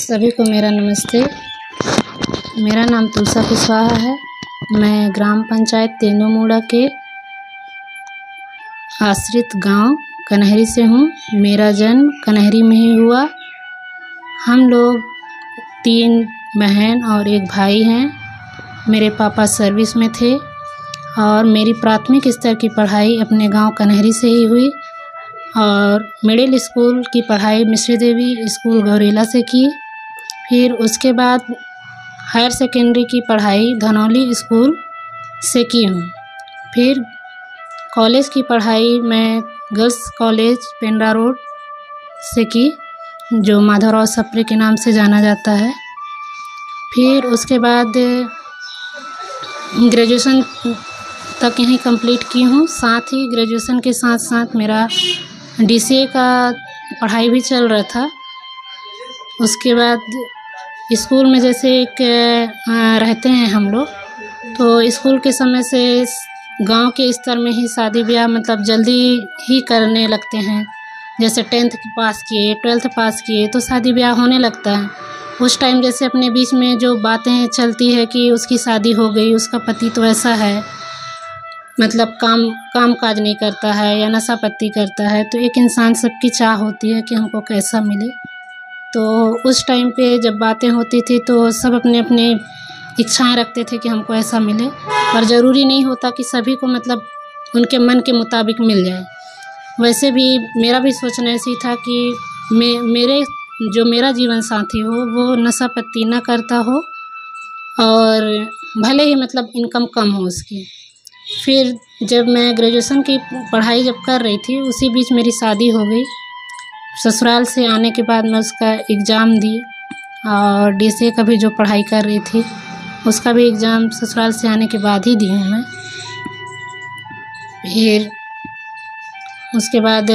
सभी को मेरा नमस्ते। मेरा नाम तुलसा कुशवाहा है। मैं ग्राम पंचायत तेंदुमुड़ा के आश्रित गांव कन्हरी से हूँ। मेरा जन्म कन्हरी में ही हुआ। हम लोग 3 बहन और 1 भाई हैं। मेरे पापा सर्विस में थे और मेरी प्राथमिक स्तर की पढ़ाई अपने गांव कन्हरी से ही हुई और मिडिल स्कूल की पढ़ाई मिश्री देवी स्कूल गौरेला से की। फिर उसके बाद हायर सेकेंडरी की पढ़ाई धनौली स्कूल से की हूँ। फिर कॉलेज की पढ़ाई मैं गर्ल्स कॉलेज पेंड्रा रोड से की, जो माधवराव सप्रे के नाम से जाना जाता है। फिर उसके बाद ग्रेजुएशन तक यहीं कंप्लीट की हूँ। साथ ही ग्रेजुएशन के साथ साथ मेरा DCA का पढ़ाई भी चल रहा था। उसके बाद स्कूल में जैसे एक रहते हैं हम लोग, तो स्कूल के समय से गांव के स्तर में ही शादी ब्याह मतलब जल्दी ही करने लगते हैं। जैसे 10th पास किए, 12th पास किए तो शादी ब्याह होने लगता है। उस टाइम जैसे अपने बीच में जो बातें चलती है कि उसकी शादी हो गई, उसका पति तो ऐसा है, मतलब काम काज नहीं करता है या नशा पत्ती करता है। तो एक इंसान सबकी चाह होती है कि हमको कैसा मिले। तो उस टाइम पे जब बातें होती थी तो सब अपने अपने इच्छाएं रखते थे कि हमको ऐसा मिले, पर ज़रूरी नहीं होता कि सभी को मतलब उनके मन के मुताबिक मिल जाए। वैसे भी मेरा भी सोचना ऐसे ही था कि मेरा जीवन साथी हो वो नशा पत्ती ना करता हो और भले ही मतलब इनकम कम हो उसकी। फिर जब मैं ग्रेजुएशन की पढ़ाई जब कर रही थी, उसी बीच मेरी शादी हो गई। ससुराल से आने के बाद मैं उसका एग्ज़ाम दी और DCA का भी जो पढ़ाई कर रही थी उसका भी एग्ज़ाम ससुराल से आने के बाद ही दी हूँ मैं। फिर उसके बाद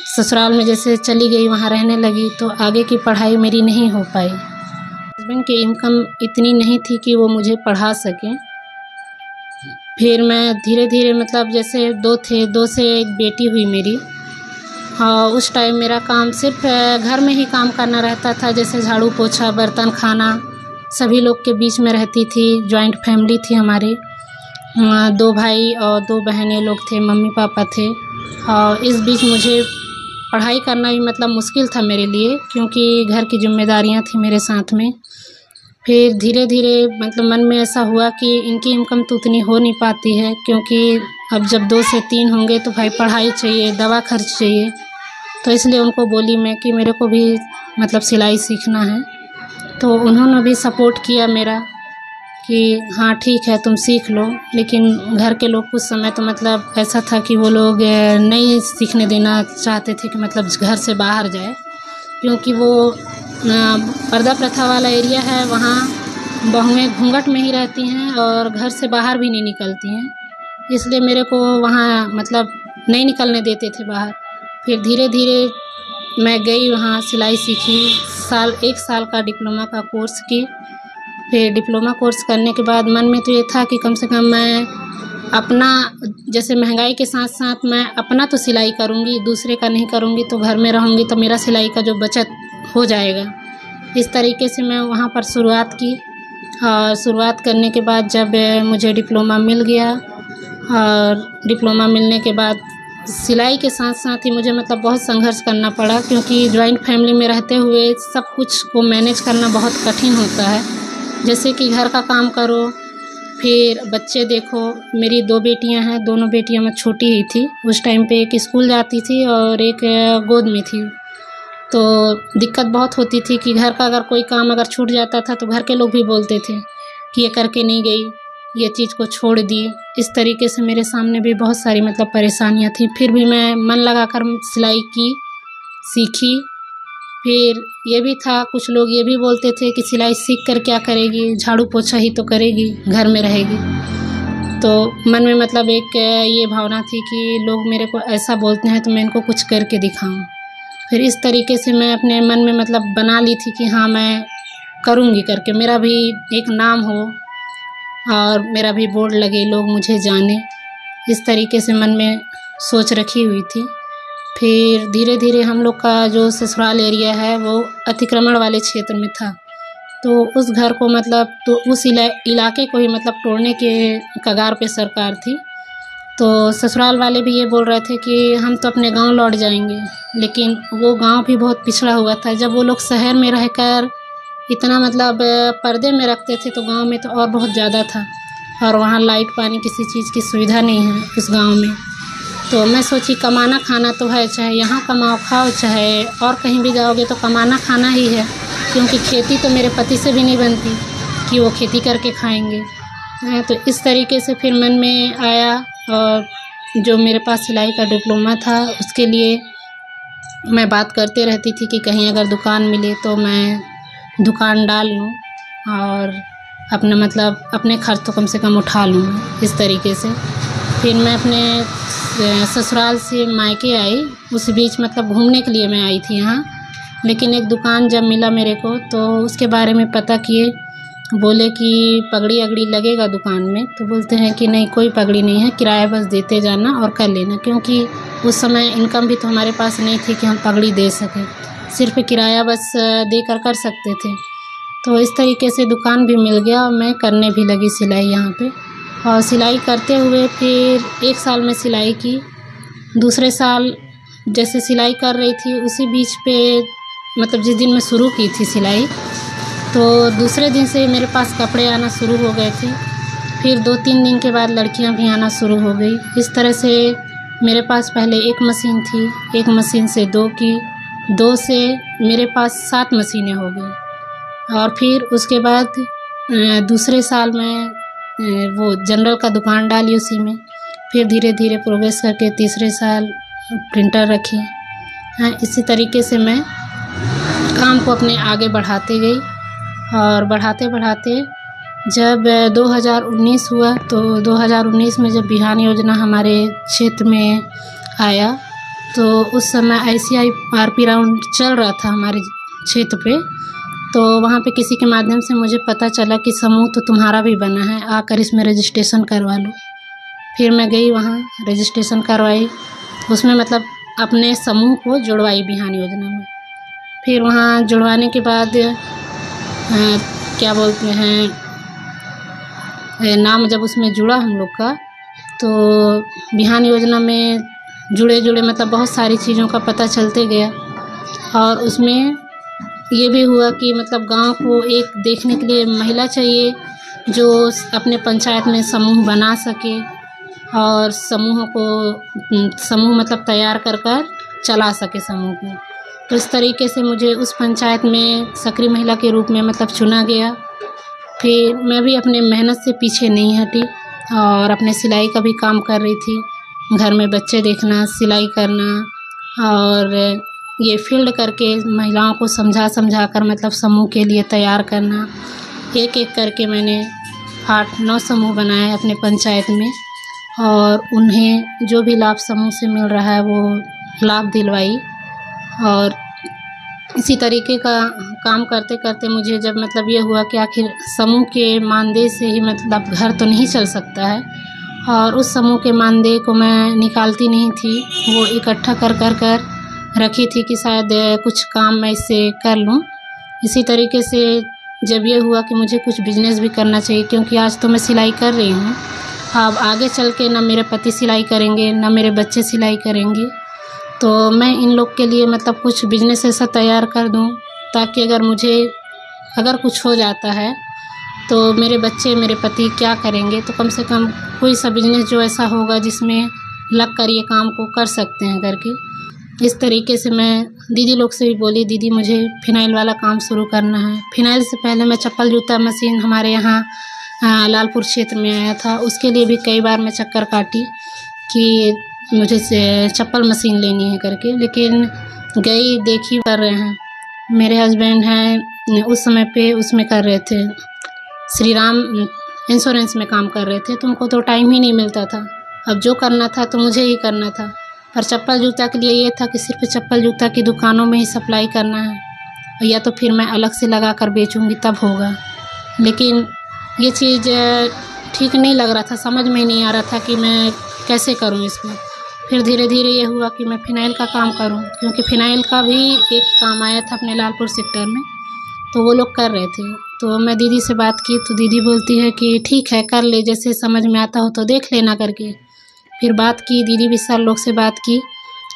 ससुराल में जैसे चली गई, वहाँ रहने लगी, तो आगे की पढ़ाई मेरी नहीं हो पाई। हस्बैंड की इनकम इतनी नहीं थी कि वो मुझे पढ़ा सकें। फिर मैं धीरे धीरे मतलब जैसे 2 थे, 2 से 1 बेटी हुई मेरी। हाँ, उस टाइम मेरा काम सिर्फ घर में ही काम करना रहता था, जैसे झाड़ू पोछा बर्तन खाना, सभी लोग के बीच में रहती थी। जॉइंट फैमिली थी हमारी। 2 भाई और 2 बहनें लोग थे, मम्मी पापा थे। और इस बीच मुझे पढ़ाई करना भी मतलब मुश्किल था मेरे लिए, क्योंकि घर की जिम्मेदारियां थी मेरे साथ में। फिर धीरे धीरे मतलब मन में ऐसा हुआ कि इनकी इनकम तो उतनी हो नहीं पाती है, क्योंकि अब जब 2 से 3 होंगे तो भाई पढ़ाई चाहिए, दवा खर्च चाहिए। तो इसलिए उनको बोली मैं कि मेरे को भी मतलब सिलाई सीखना है। तो उन्होंने भी सपोर्ट किया मेरा कि हाँ ठीक है तुम सीख लो। लेकिन घर के लोग कुछ समय तो मतलब ऐसा था कि वो लोग नहीं सीखने देना चाहते थे कि मतलब घर से बाहर जाए, क्योंकि वो पर्दा प्रथा वाला एरिया है। वहाँ बहुएं घूंघट में ही रहती हैं और घर से बाहर भी नहीं निकलती हैं। इसलिए मेरे को वहाँ मतलब नहीं निकलने देते थे बाहर। फिर धीरे धीरे मैं गई वहाँ, सिलाई सीखी। 1 साल का डिप्लोमा का कोर्स की। फिर डिप्लोमा कोर्स करने के बाद मन में तो ये था कि कम से कम मैं अपना, जैसे महंगाई के साथ साथ मैं अपना तो सिलाई करूँगी, दूसरे का नहीं करूँगी, तो घर में रहूँगी तो मेरा सिलाई का जो बचत हो जाएगा। इस तरीके से मैं वहाँ पर शुरुआत की। और शुरुआत करने के बाद जब मुझे डिप्लोमा मिल गया, और डिप्लोमा मिलने के बाद सिलाई के साथ साथ ही मुझे मतलब बहुत संघर्ष करना पड़ा, क्योंकि जॉइंट फैमिली में रहते हुए सब कुछ को मैनेज करना बहुत कठिन होता है। जैसे कि घर का काम करो, फिर बच्चे देखो। मेरी 2 बेटियां हैं, दोनों बेटियां मैं छोटी ही थी उस टाइम पे। एक स्कूल जाती थी और एक गोद में थी। तो दिक्कत बहुत होती थी कि घर का अगर कोई काम अगर छूट जाता था तो घर के लोग भी बोलते थे कि ये करके नहीं गई, ये चीज़ को छोड़ दी। इस तरीके से मेरे सामने भी बहुत सारी मतलब परेशानियां थी। फिर भी मैं मन लगाकर सिलाई की, सीखी। फिर ये भी था, कुछ लोग ये भी बोलते थे कि सिलाई सीख कर क्या करेगी, झाड़ू पोछा ही तो करेगी, घर में रहेगी। तो मन में मतलब एक ये भावना थी कि लोग मेरे को ऐसा बोलते हैं तो मैं इनको कुछ करके दिखाऊं। फिर इस तरीके से मैं अपने मन में मतलब बना ली थी कि हाँ मैं करूँगी करके, मेरा भी एक नाम हो और मेरा भी बोर्ड लगे, लोग मुझे जाने। इस तरीके से मन में सोच रखी हुई थी। फिर धीरे धीरे हम लोग का जो ससुराल एरिया है वो अतिक्रमण वाले क्षेत्र में था, तो उस घर को मतलब तो उस इलाके को ही मतलब तोड़ने के कगार पे सरकार थी। तो ससुराल वाले भी ये बोल रहे थे कि हम तो अपने गांव लौट जाएंगे, लेकिन वो गांव भी बहुत पिछड़ा हुआ था। जब वो लोग शहर में रहकर इतना मतलब पर्दे में रखते थे तो गांव में तो और बहुत ज़्यादा था, और वहाँ लाइट पानी किसी चीज़ की सुविधा नहीं है उस गांव में। तो मैं सोची कमाना खाना तो है, चाहे यहाँ कमाओ खाओ चाहे और कहीं भी जाओगे तो कमाना खाना ही है, क्योंकि खेती तो मेरे पति से भी नहीं बनती कि वो खेती करके खाएंगे। तो इस तरीके से फिर मन में आया, और जो मेरे पास सिलाई का डिप्लोमा था उसके लिए मैं बात करते रहती थी कि कहीं अगर दुकान मिले तो मैं दुकान डाल लूँ और अपना मतलब अपने खर्च तो कम से कम उठा लूँ। इस तरीके से फिर मैं अपने ससुराल से मायके आई, उस बीच मतलब घूमने के लिए मैं आई थी यहाँ, लेकिन एक दुकान जब मिला मेरे को तो उसके बारे में पता किए। बोले कि पगड़ी अगड़ी लगेगा दुकान में, तो बोलते हैं कि नहीं कोई पगड़ी नहीं है, किराया बस देते जाना और कर लेना, क्योंकि उस समय इनकम भी तो हमारे पास नहीं थी कि हम पगड़ी दे सकें, सिर्फ किराया बस देकर कर सकते थे। तो इस तरीके से दुकान भी मिल गया और मैं करने भी लगी सिलाई यहाँ पे। और सिलाई करते हुए फिर 1 साल में सिलाई की। दूसरे साल जैसे सिलाई कर रही थी उसी बीच पे मतलब जिस दिन मैं शुरू की थी सिलाई, तो दूसरे दिन से मेरे पास कपड़े आना शुरू हो गए थे। फिर 2-3 दिन के बाद लड़कियां भी आना शुरू हो गई। इस तरह से मेरे पास पहले 1 मशीन थी, 1 मशीन से 2 की, 2 से मेरे पास 7 मशीनें हो गई। और फिर उसके बाद दूसरे साल में वो जनरल का दुकान डाली उसी में। फिर धीरे धीरे प्रोग्रेस करके तीसरे साल प्रिंटर रखी। इसी तरीके से मैं काम को अपने आगे बढ़ाते गई, और बढ़ाते बढ़ाते जब 2019 हुआ तो 2019 में जब बिहान योजना हमारे क्षेत्र में आया तो उस समय ICRP राउंड चल रहा था हमारे क्षेत्र पे। तो वहाँ पे किसी के माध्यम से मुझे पता चला कि समूह तो तुम्हारा भी बना है, आकर इसमें रजिस्ट्रेशन करवा लो। फिर मैं गई वहाँ रजिस्ट्रेशन करवाई, उसमें मतलब अपने समूह को जुड़वाई बिहान योजना में। फिर वहाँ जुड़वाने के बाद क्या बोलते हैं नाम जब उसमें जुड़ा हम लोग का, तो बिहान योजना में जुड़े जुड़े मतलब बहुत सारी चीज़ों का पता चलते गया। और उसमें ये भी हुआ कि मतलब गांव को एक देखने के लिए महिला चाहिए जो अपने पंचायत में समूह बना सके और समूह मतलब तैयार कर चला सके समूह को। तो इस तरीके से मुझे उस पंचायत में सक्रिय महिला के रूप में मतलब चुना गया। फिर मैं भी अपने मेहनत से पीछे नहीं हटी और अपने सिलाई का भी काम कर रही थी, घर में बच्चे देखना, सिलाई करना, और ये फील्ड करके महिलाओं को समझा कर मतलब समूह के लिए तैयार करना। एक एक करके मैंने 8-9 समूह बनाए अपने पंचायत में, और उन्हें जो भी लाभ समूह से मिल रहा है वो लाभ दिलवाई। और इसी तरीके का काम करते करते मुझे जब मतलब ये हुआ कि आखिर समूह के मानदेय से ही मतलब घर तो नहीं चल सकता है, और उस समूह के मानदेय को मैं निकालती नहीं थी, वो इकट्ठा कर रखी थी कि शायद कुछ काम मैं इससे कर लूँ। इसी तरीके से जब ये हुआ कि मुझे कुछ बिजनेस भी करना चाहिए, क्योंकि आज तो मैं सिलाई कर रही हूँ, अब आगे चल के ना मेरे पति सिलाई करेंगे ना मेरे बच्चे सिलाई करेंगे, तो मैं इन लोग के लिए मतलब कुछ बिजनेस ऐसा तैयार कर दूं ताकि अगर कुछ हो जाता है तो मेरे बच्चे मेरे पति क्या करेंगे, तो कम से कम कोई सा बिजनेस जो ऐसा होगा जिसमें लग कर ये काम को कर सकते हैं करके। इस तरीके से मैं दीदी लोग से भी बोली, दीदी मुझे फ़िनाइल वाला काम शुरू करना है। फ़िनाइल से पहले मैं चप्पल जूता मशीन हमारे यहाँ लालपुर क्षेत्र में आया था, उसके लिए भी कई बार मैं चक्कर काटी कि मुझे से चप्पल मशीन लेनी है करके, लेकिन गई देखी कर रहे हैं। मेरे हस्बैंड हैं उस समय पे उसमें कर रहे थे, श्री राम इंश्योरेंस में काम कर रहे थे, तो उनको तो टाइम ही नहीं मिलता था। अब जो करना था तो मुझे ही करना था, पर चप्पल जूता के लिए ये था कि सिर्फ चप्पल जूता की दुकानों में ही सप्लाई करना है, या तो फिर मैं अलग से लगा कर बेचूँगी तब होगा। लेकिन ये चीज़ ठीक नहीं लग रहा था, समझ में नहीं आ रहा था कि मैं कैसे करूं इसको। फिर धीरे धीरे ये हुआ कि मैं फ़िनाइल का काम करूं, क्योंकि फ़िनाइल का भी एक काम आया था अपने लालपुर सेक्टर में, तो वो लोग कर रहे थे। तो मैं दीदी से बात की तो दीदी बोलती है कि ठीक है कर ले, जैसे समझ में आता हो तो देख लेना करके। फिर बात की, दीदी भी सर लोग से बात की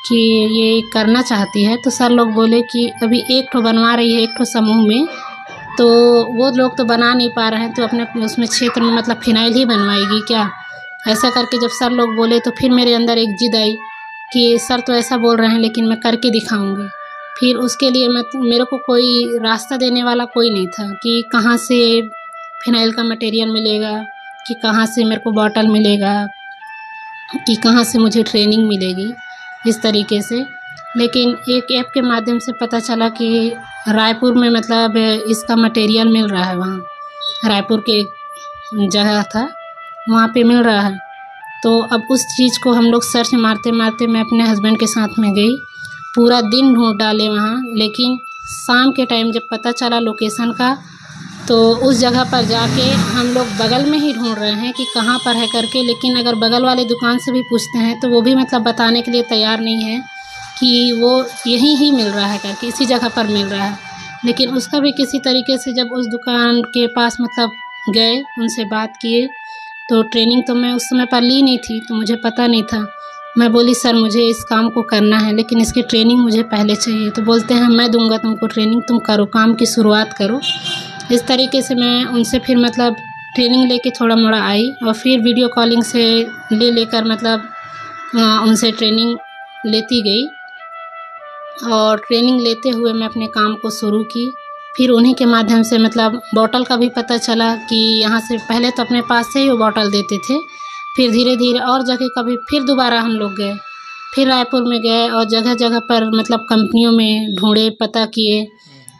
कि ये करना चाहती है, तो सर लोग बोले कि अभी एक ठो बनवा रही है, एक ठो समूह में, तो वो लोग तो बना नहीं पा रहे हैं, तो अपने उसमें क्षेत्र में मतलब फ़िनाइल ही बनवाएगी क्या। ऐसा करके जब सर लोग बोले तो फिर मेरे अंदर एक जिद आई कि सर तो ऐसा बोल रहे हैं लेकिन मैं करके दिखाऊंगी। फिर उसके लिए मेरे को कोई रास्ता देने वाला कोई नहीं था कि कहाँ से फ़िनाइल का मटेरियल मिलेगा, कि कहाँ से मेरे को बॉटल मिलेगा, कि कहाँ से मुझे ट्रेनिंग मिलेगी, इस तरीके से। लेकिन एक ऐप के माध्यम से पता चला कि रायपुर में मतलब इसका मटेरियल मिल रहा है, वहाँ रायपुर के जगह था वहाँ पे मिल रहा है। तो अब उस चीज़ को हम लोग सर्च मारते मारते मैं अपने हस्बैंड के साथ में गई, पूरा दिन ढूंढ डाले वहाँ, लेकिन शाम के टाइम जब पता चला लोकेशन का, तो उस जगह पर जाके हम लोग बगल में ही ढूंढ रहे हैं कि कहाँ पर है करके। लेकिन अगर बगल वाले दुकान से भी पूछते हैं तो वो भी मतलब बताने के लिए तैयार नहीं है कि वो यहीं ही मिल रहा है करके, इसी जगह पर मिल रहा है। लेकिन उसका भी किसी तरीके से जब उस दुकान के पास मतलब गए, उनसे बात किए, तो ट्रेनिंग तो मैं उस समय पर ली नहीं थी, तो मुझे पता नहीं था। मैं बोली सर मुझे इस काम को करना है लेकिन इसकी ट्रेनिंग मुझे पहले चाहिए। तो बोलते हैं मैं दूंगा तुमको ट्रेनिंग, तुम करो, काम की शुरुआत करो। इस तरीके से मैं उनसे फिर मतलब ट्रेनिंग लेके थोड़ा मोड़ा आई, और फिर वीडियो कॉलिंग से लेकर मतलब उनसे ट्रेनिंग लेती गई, और ट्रेनिंग लेते हुए मैं अपने काम को शुरू की। फिर उन्हीं के माध्यम से मतलब बॉटल का भी पता चला कि यहाँ से पहले तो अपने पास से ही वो बॉटल देते थे, फिर धीरे धीरे और जगह कभी फिर दोबारा हम लोग गए, फिर रायपुर में गए और जगह जगह पर मतलब कंपनियों में ढूंढे, पता किए,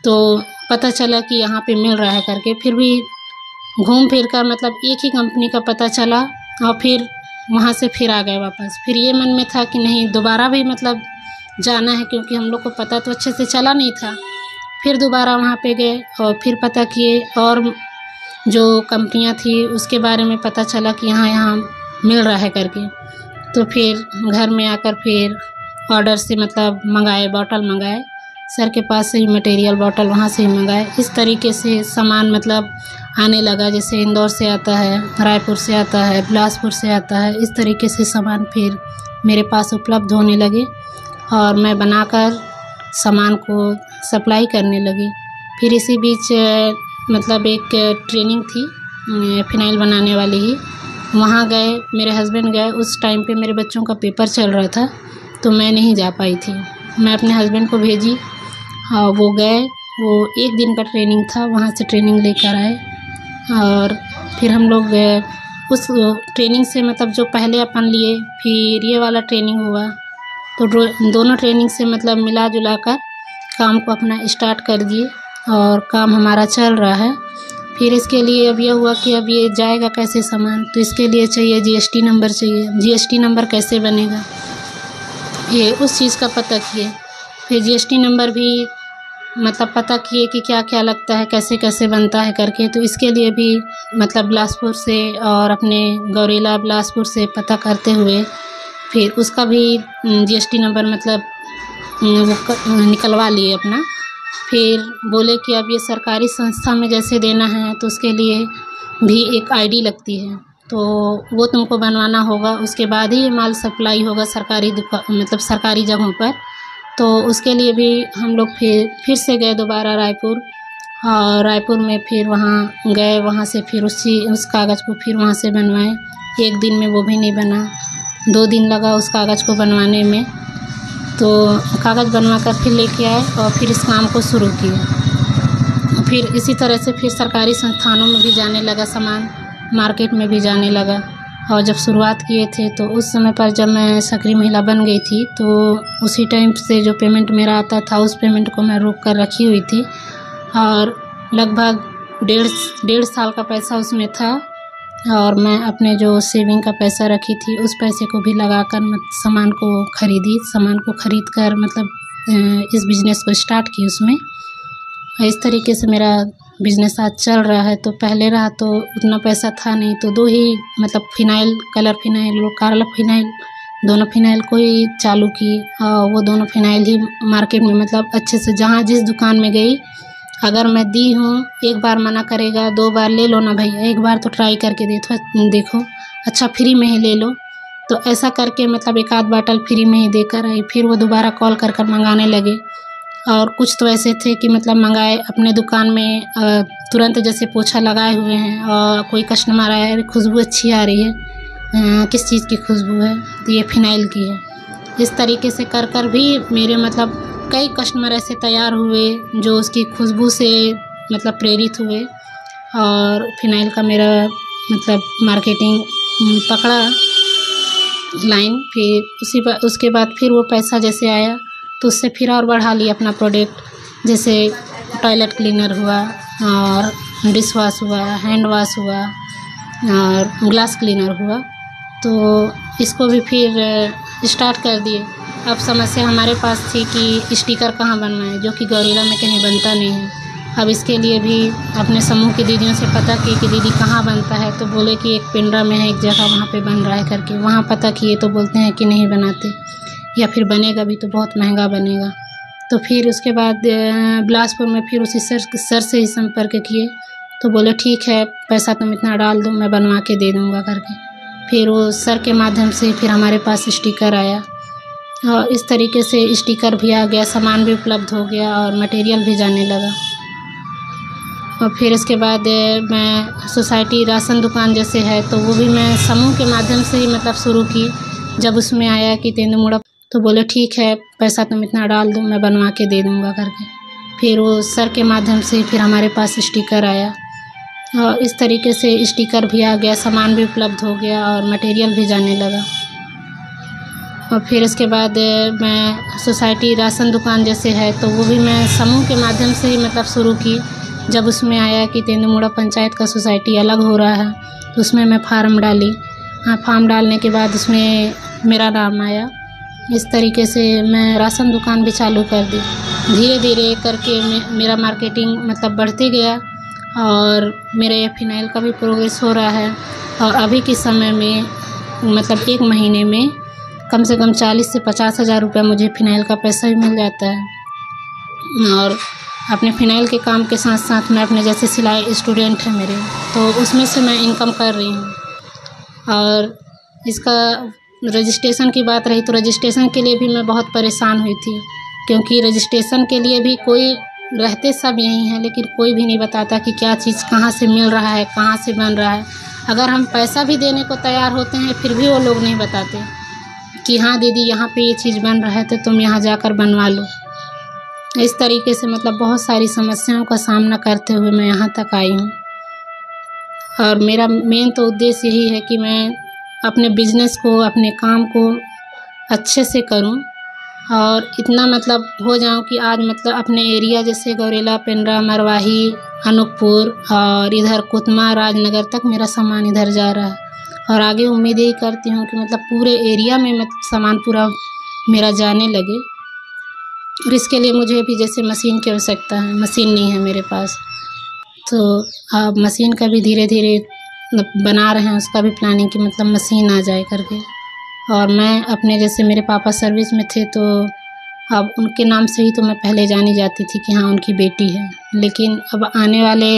तो पता चला कि यहाँ पे मिल रहा है करके। फिर भी घूम फिर कर मतलब एक ही कंपनी का पता चला, और फिर वहाँ से फिर आ गए वापस। फिर ये मन में था कि नहीं दोबारा भी मतलब जाना है, क्योंकि हम लोग को पता तो अच्छे से चला नहीं था। फिर दोबारा वहाँ पे गए और फिर पता किए, और जो कंपनियाँ थी उसके बारे में पता चला कि यहाँ मिल रहा है करके। तो फिर घर में आकर फिर ऑर्डर से मतलब मंगाए, बॉटल मंगाए, सर के पास से ही मटेरियल बॉटल वहाँ से ही मंगाए। इस तरीके से सामान मतलब आने लगा, जैसे इंदौर से आता है, रायपुर से आता है, बिलासपुर से आता है, इस तरीके से सामान फिर मेरे पास उपलब्ध होने लगे, और मैं बनाकर सामान को सप्लाई करने लगी। फिर इसी बीच मतलब एक ट्रेनिंग थी फ़िनाइल बनाने वाली ही, वहाँ गए, मेरे हस्बैंड गए। उस टाइम पे मेरे बच्चों का पेपर चल रहा था, तो मैं नहीं जा पाई थी। मैं अपने हस्बैंड को भेजी, और वो गए, वो एक दिन का ट्रेनिंग था, वहाँ से ट्रेनिंग लेकर आए। और फिर हम लोग उस ट्रेनिंग से मतलब जो पहले अपन लिए, फिर ये वाला ट्रेनिंग हुआ, तो दोनों ट्रेनिंग से मतलब मिला जुला कर काम को अपना स्टार्ट कर दिए, और काम हमारा चल रहा है। फिर इसके लिए अब ये हुआ कि अब ये जाएगा कैसे सामान, तो इसके लिए चाहिए जीएसटी नंबर चाहिए। जीएसटी नंबर कैसे बनेगा, ये उस चीज़ का पता किए। फिर जीएसटी नंबर भी मतलब पता किए कि क्या क्या लगता है, कैसे कैसे बनता है करके। तो इसके लिए भी मतलब बिलासपुर से और अपने गौरेला बिलासपुर से पता करते हुए फिर उसका भी जीएसटी नंबर मतलब वो निकलवा लिए अपना। फिर बोले कि अब ये सरकारी संस्था में जैसे देना है तो उसके लिए भी एक आईडी लगती है, तो वो तुमको बनवाना होगा, उसके बाद ही ये माल सप्लाई होगा सरकारी मतलब सरकारी जगहों पर। तो उसके लिए भी हम लोग फिर से गए दोबारा रायपुर, और रायपुर में फिर वहाँ गए, वहाँ से फिर उस कागज़ को फिर वहाँ से बनवाए। एक दिन में वो भी नहीं बना, 2 दिन लगा उस कागज़ को बनवाने में। तो कागज़ बनवा कर फिर लेके आए और फिर इस काम को शुरू किए। फिर इसी तरह से फिर सरकारी संस्थानों में भी जाने लगा सामान, मार्केट में भी जाने लगा। और जब शुरुआत किए थे तो उस समय पर जब मैं सक्रिय महिला बन गई थी, तो उसी टाइम से जो पेमेंट मेरा आता था उस पेमेंट को मैं रोक कर रखी हुई थी, और लगभग डेढ़ साल का पैसा उसमें था। और मैं अपने जो सेविंग का पैसा रखी थी उस पैसे को भी लगाकर सामान को खरीद कर मतलब इस बिज़नेस को स्टार्ट की उसमें। इस तरीके से मेरा बिज़नेस आज चल रहा है। तो पहले रहा तो उतना पैसा था नहीं, तो 2 ही मतलब फ़िनाइल, कलर फ़िनाइल और काला फ़िनाइल दोनों फ़िनाइल को ही चालू की और वो दोनों फ़िनाइल ही मार्केट में मतलब अच्छे से जहाँ जिस दुकान में गई, अगर मैं दी हूँ, एक बार मना करेगा, 2 बार ले लो ना भैया, एक बार तो ट्राई करके देखो, अच्छा फ्री में ही ले लो। तो ऐसा करके मतलब 1 आध बॉटल फ्री में ही देकर आई। फिर वो दोबारा कॉल कर मँगाने लगे और कुछ तो ऐसे थे कि मतलब मंगाए अपने दुकान में तुरंत जैसे पोछा लगाए हुए हैं और कोई कस्टमर आया, खुशबू अच्छी आ रही है, किस चीज़ की खुशबू है, तो ये फ़िनाइल की है। इस तरीके से कर भी मेरे मतलब कई कस्टमर ऐसे तैयार हुए जो उसकी खुशबू से मतलब प्रेरित हुए और फ़िनाइल का मेरा मतलब मार्केटिंग पकड़ा लाइन। फिर उसके बाद फिर वो पैसा जैसे आया तो उससे फिर और बढ़ा लिया अपना प्रोडक्ट, जैसे टॉयलेट क्लीनर हुआ और डिश वॉश हुआ, हैंड वॉश हुआ और ग्लास क्लीनर हुआ। तो इसको भी फिर स्टार्ट कर दिए। अब समस्या हमारे पास थी कि स्टिकर कहाँ बनवाएं, जो कि गौरेला में कहीं बनता नहीं है। अब इसके लिए भी अपने समूह की दीदियों से पता की कि दीदी कहाँ बनता है, तो बोले कि एक पिंडरा में है एक जगह, वहाँ पे बन रहा है करके। वहाँ पता किए तो बोलते हैं कि नहीं बनाते, या फिर बनेगा भी तो बहुत महंगा बनेगा। तो फिर उसके बाद बिलासपुर में फिर उसी सर से ही संपर्क किए, तो बोले ठीक है, पैसा तुम इतना डाल दो, मैं बनवा के दे दूँगा करके। फिर वो सर के माध्यम से फिर हमारे पास स्टिकर आया और इस तरीके से स्टिकर भी आ गया, सामान भी उपलब्ध हो गया और मटेरियल भी जाने लगा। और फिर इसके बाद मैं सोसाइटी राशन दुकान जैसे है तो वो भी मैं समूह के माध्यम से ही मतलब शुरू की। जब उसमें आया कि तेंदुमुड़ा, तो बोले ठीक है, पैसा तुम इतना डाल दो, मैं बनवा के दे दूँगा करके। फिर वो सर के माध्यम से फिर हमारे पास स्टिकर आया और इस तरीके से स्टिकर भी आ गया, सामान भी उपलब्ध हो गया और मटेरियल भी जाने लगा। और फिर इसके बाद मैं सोसाइटी राशन दुकान जैसे है तो वो भी मैं समूह के माध्यम से ही मतलब शुरू की। जब उसमें आया कि तेंदुमुड़ा पंचायत का सोसाइटी अलग हो रहा है तो उसमें मैं फार्म डाली। फार्म डालने के बाद उसमें मेरा नाम आया। इस तरीके से मैं राशन दुकान भी चालू कर दी। धीरे धीरे करके मेरा मार्केटिंग मतलब बढ़ते गया और मेरे ये फ़िनाइल का भी प्रोग्रेस हो रहा है। और अभी के समय में मतलब 1 महीने में कम से कम 40 से 50 हज़ार रुपये मुझे फ़िनाइल का पैसा भी मिल जाता है। और अपने फ़िनाइल के काम के साथ साथ मैं अपने जैसे सिलाई स्टूडेंट है मेरे, तो उसमें से मैं इनकम कर रही हूँ। और इसका रजिस्ट्रेशन की बात रही तो रजिस्ट्रेशन के लिए भी मैं बहुत परेशान हुई थी, क्योंकि रजिस्ट्रेशन के लिए भी कोई रहते सब यहीं हैं, लेकिन कोई भी नहीं बताता कि क्या चीज़ कहाँ से मिल रहा है, कहाँ से बन रहा है। अगर हम पैसा भी देने को तैयार होते हैं फिर भी वो लोग नहीं बताते कि हाँ दीदी यहाँ पे ये चीज़ बन रहा है तो तुम यहाँ जाकर बनवा लो। इस तरीके से मतलब बहुत सारी समस्याओं का सामना करते हुए मैं यहाँ तक आई हूँ। और मेरा मेन तो उद्देश्य यही है कि मैं अपने बिजनेस को, अपने काम को अच्छे से करूँ और इतना मतलब हो जाऊँ कि आज मतलब अपने एरिया जैसे गौरेला, पेंड्रा, मरवाही, अनूपपुर और इधर कोतमा, राजनगर तक मेरा सामान इधर जा रहा है। और आगे उम्मीद यही करती हूँ कि मतलब पूरे एरिया में मतलब सामान पूरा मेरा जाने लगे। और इसके लिए मुझे भी जैसे मशीन की आवश्यकता है, मशीन नहीं है मेरे पास, तो अब मशीन का भी धीरे धीरे बना रहे हैं, उसका भी प्लानिंग कि मतलब मशीन आ जाए करके। और मैं अपने जैसे मेरे पापा सर्विस में थे तो अब उनके नाम से ही तो मैं पहले जानी जाती थी कि हाँ उनकी बेटी है। लेकिन अब आने वाले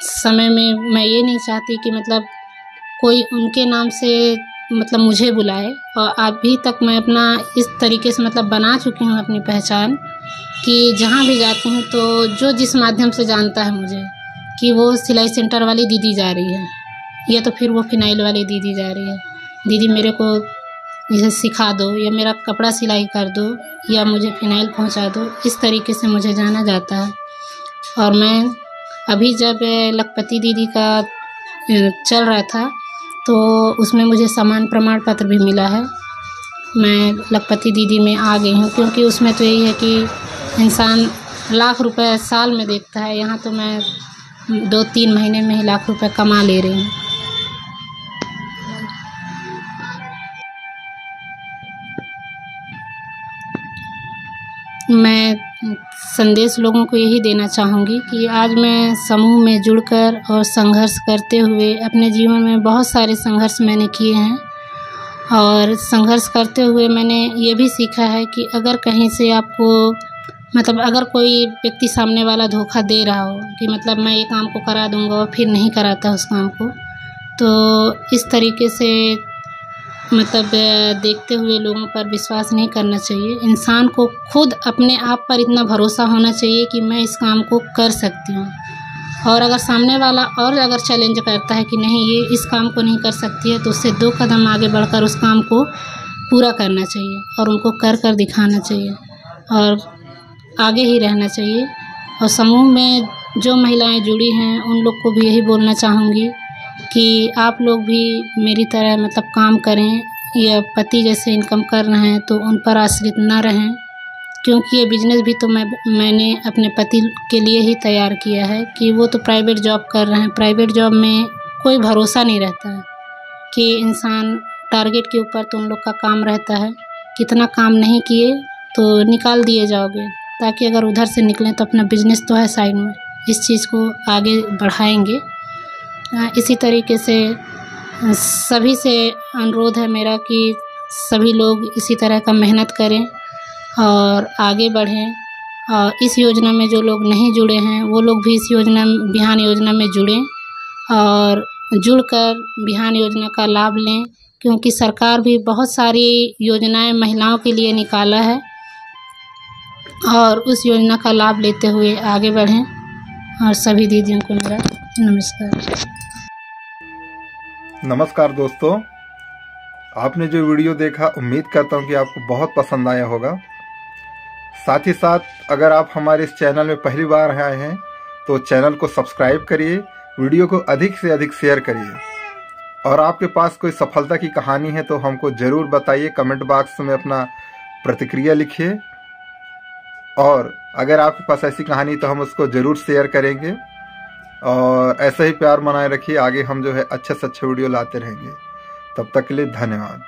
समय में मैं ये नहीं चाहती कि मतलब कोई उनके नाम से मतलब मुझे बुलाए। और अभी तक मैं अपना इस तरीके से मतलब बना चुकी हूँ अपनी पहचान कि जहाँ भी जाती हूँ तो जो जिस माध्यम से जानता है मुझे कि वो सिलाई सेंटर वाली दीदी जा रही है, या तो फिर वो फ़िनाइल वाली दीदी जा रही है, दीदी मेरे को इसे सिखा दो, या मेरा कपड़ा सिलाई कर दो, या मुझे फ़िनाइल पहुंचा दो। इस तरीके से मुझे जाना जाता है। और मैं अभी जब लखपति दीदी का चल रहा था तो उसमें मुझे समान प्रमाण पत्र भी मिला है। मैं लखपति दीदी में आ गई हूँ, क्योंकि उसमें तो यही है कि इंसान लाख रुपए साल में देखता है, यहाँ तो मैं 2-3 महीने में ही लाख रुपए कमा ले रही हूँ। मैं संदेश लोगों को यही देना चाहूँगी कि आज मैं समूह में जुड़कर और संघर्ष करते हुए अपने जीवन में बहुत सारे संघर्ष मैंने किए हैं और संघर्ष करते हुए मैंने ये भी सीखा है कि अगर कहीं से आपको मतलब अगर कोई व्यक्ति सामने वाला धोखा दे रहा हो कि मतलब मैं ये काम को करा दूँगा और फिर नहीं कराता उस काम को, तो इस तरीके से मतलब देखते हुए लोगों पर विश्वास नहीं करना चाहिए। इंसान को खुद अपने आप पर इतना भरोसा होना चाहिए कि मैं इस काम को कर सकती हूँ, और अगर सामने वाला और अगर चैलेंज करता है कि नहीं ये इस काम को नहीं कर सकती है, तो उससे 2 कदम आगे बढ़कर उस काम को पूरा करना चाहिए और उनको कर दिखाना चाहिए और आगे ही रहना चाहिए। और समूह में जो महिलाएं जुड़ी हैं उन लोग को भी यही बोलना चाहूँगी कि आप लोग भी मेरी तरह मतलब काम करें, या पति जैसे इनकम कर रहे हैं तो उन पर आश्रित ना रहें, क्योंकि ये बिजनेस भी तो मैंने अपने पति के लिए ही तैयार किया है कि वो तो प्राइवेट जॉब कर रहे हैं। प्राइवेट जॉब में कोई भरोसा नहीं रहता है कि इंसान टारगेट के ऊपर तो उन लोग का काम रहता है, कितना काम नहीं किए तो निकाल दिए जाओगे, ताकि अगर उधर से निकलें तो अपना बिजनेस तो है साइड में, इस चीज़ को आगे बढ़ाएंगे। इसी तरीके से सभी से अनुरोध है मेरा कि सभी लोग इसी तरह का मेहनत करें और आगे बढ़ें। और इस योजना में जो लोग नहीं जुड़े हैं वो लोग भी इस योजना बिहान योजना में जुड़ें और जुड़कर बिहान योजना का लाभ लें, क्योंकि सरकार भी बहुत सारी योजनाएं महिलाओं के लिए निकाला है, और उस योजना का लाभ लेते हुए आगे बढ़ें। और सभी दीदियों को मेरा नमस्कार। नमस्कार दोस्तों, आपने जो वीडियो देखा उम्मीद करता हूं कि आपको बहुत पसंद आया होगा। साथ ही साथ अगर आप हमारे इस चैनल में पहली बार आए हैं तो चैनल को सब्सक्राइब करिए, वीडियो को अधिक से अधिक शेयर करिए, और आपके पास कोई सफलता की कहानी है तो हमको ज़रूर बताइए, कमेंट बॉक्स में अपना प्रतिक्रिया लिखिए। और अगर आपके पास ऐसी कहानी तो हम उसको ज़रूर शेयर करेंगे, और ऐसा ही प्यार बनाए रखिए। आगे हम जो है अच्छे से अच्छे वीडियो लाते रहेंगे। तब तक के लिए धन्यवाद।